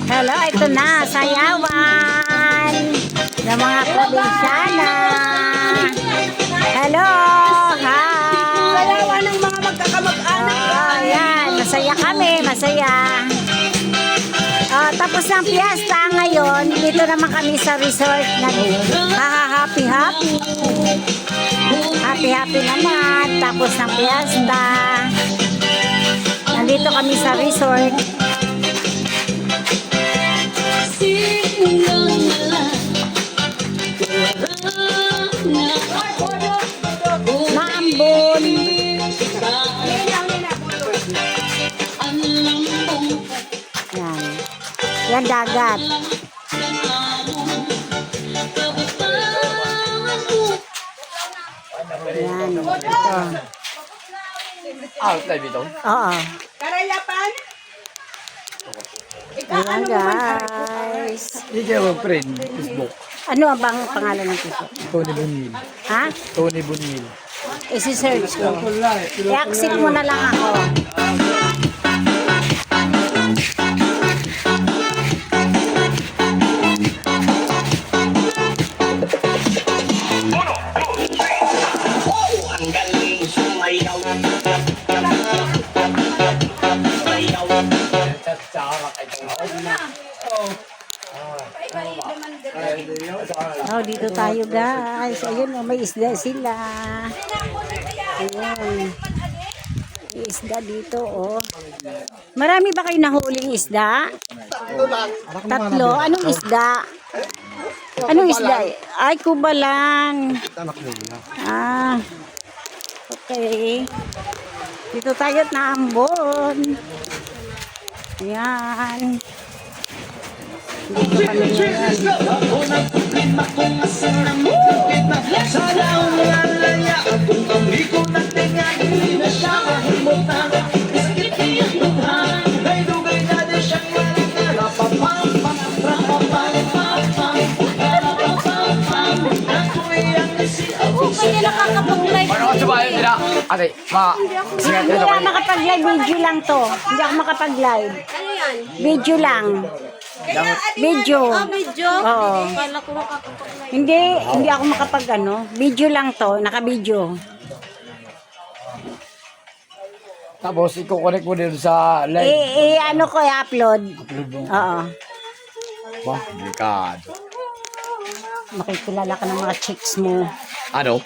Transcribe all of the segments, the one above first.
Hello, ito na, sayawan ng mga probinsyana. Hello, hi. Sayawan ng mga magkakamag-anak. Ayan, masaya kami, masaya. Tapos ng piyesta ngayon, dito naman kami sa resort. Happy naman. Tapos ng piyesta, nandito kami sa resort. Maambon. Yan. Yan dagat. Yan. Ito. Live ito? Oo. Karayapan? Ayan guys. Hindi kayo friend, Facebook. Ano ang bang pangalan ng Facebook? Tony Bunil. Ha? Tony Bunil. Isi-search ko. I-accept mo na lang ako. Oh, dito tayo guys. Ayun, may isda sila. Ayun. May isda dito, oh. Marami ba kayo nahuling isda? Tatlo. Anong isda? Anong isda? Ay, kuba lang. Ah. Okay. Dito tayo at naambon. Ayan. Dito kami ngayon. Paano ka subayan nila? Ate, Hindi ako makapag-live, video lang to. Hindi ako makapag-live. Ano yan? Video lang. Video. Video? Oo. Kala ko makakapag-live. Hindi ako makapag video lang to, naka-video. tapos i-connect mo din sa live. Ano ko, i-upload. Oo. Ba, delikado. Makikilala ka ng mga chicks mo. Ano?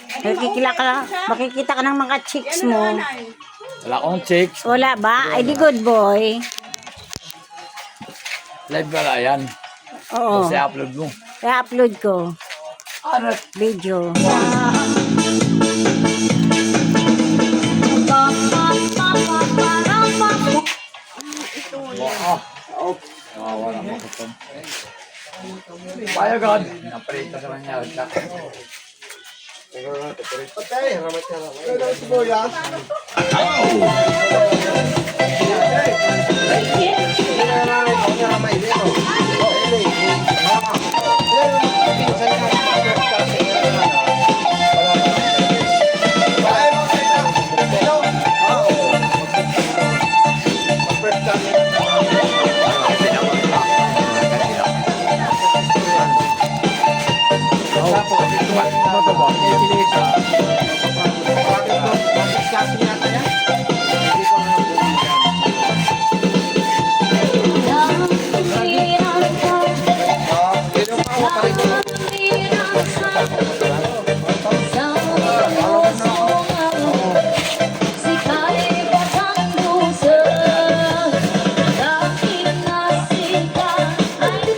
Makikita ka ng mga chicks mo. Wala akong chicks. Wala ba? Ay, di good boy. Live pala yan. Oo. Tapos i-upload mo. I-upload ko. Ano? Video. Wala mo ko. Payagan. Naprito naman niya. Ang